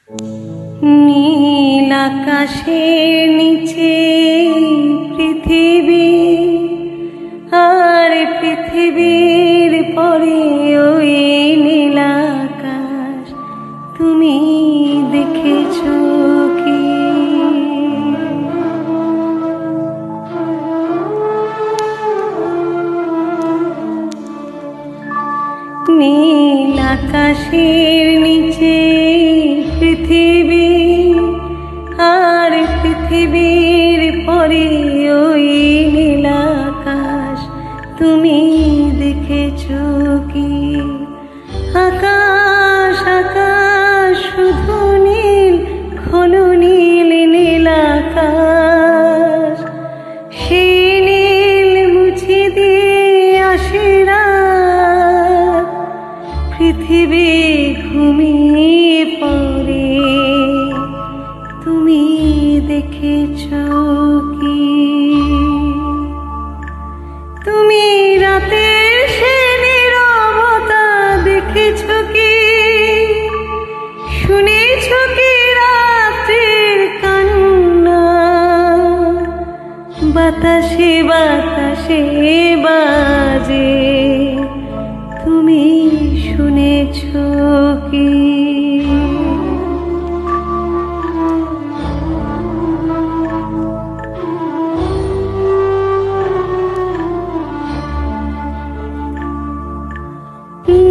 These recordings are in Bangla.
নীল আকাশের নিচে পৃথিবী, আর পৃথিবীর পরে ওই নীল আকাশ তুমি দেখেছো কি? নীল আকাশের নিচে পৃথিবী, আর পৃথিবীর পরে ওই নীল আকাশ তুমি দেখেছো কি? আকাশ আকাশ শুধু নীল, ঘন নীল নীল আকাশ, সেই নীল মুছে দিয়ে আসে রাত, পৃথিবী ঘুমিয়ে পড়ে, তুমি দেখেছো কি? তুমি রাতের সে নীরবতা দেখেছো কি? শুনেছো কি রাতের কান্না? বাতাসে বাতাসে বাজে, তুমি শুনেছো কি?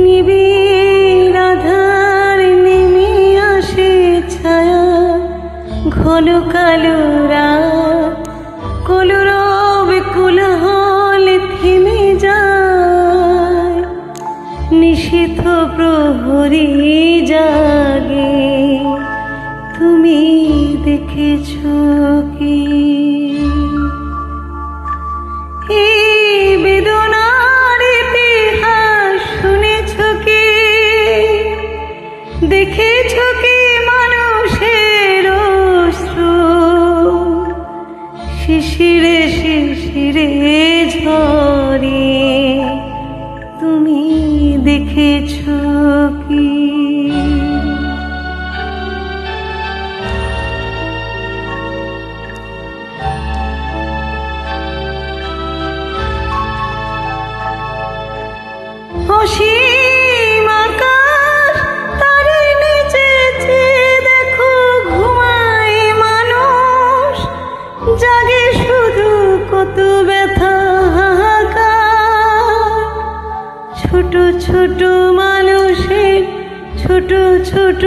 নিবিড় আধার নেমে আসে ছায়া, ঘন কালো রাত, কলরব কোলাহল থেমে যায়, নিশীথ প্রহরী জাগে, তুমি দেখেছো কি? এই বেদনার ইতিহাস শুনেছো কি? দেখেছো কি মানুষের অশ্রু শিশিরে শিশিরে ঝরে, তুমি দেখেছো কি? অসীম আকাশ তারে নিচে চেয়ে দেখো, ঘুমায় মানুষ, জাগে শুধু কত ব্যথা হাহাকার, ছোট ছোট মানুষের ছোট ছোট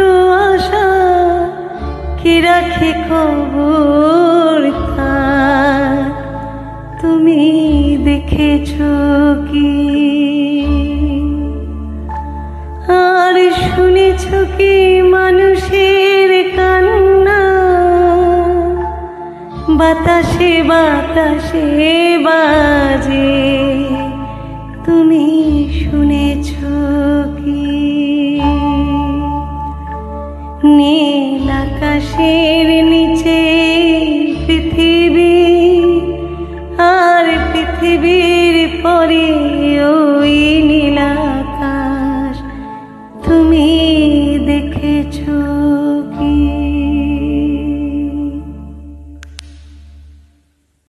আশা, কে রাখে খবর তার, তুমি দেখেছো কি? আর শুনেছো কি মানুষের কান্না? বাতাসে বাতাসে বাজে, তুমি শুনেছো কি? নীল আকাশের নিচে পৃথিবী, আর পৃথিবীর পরে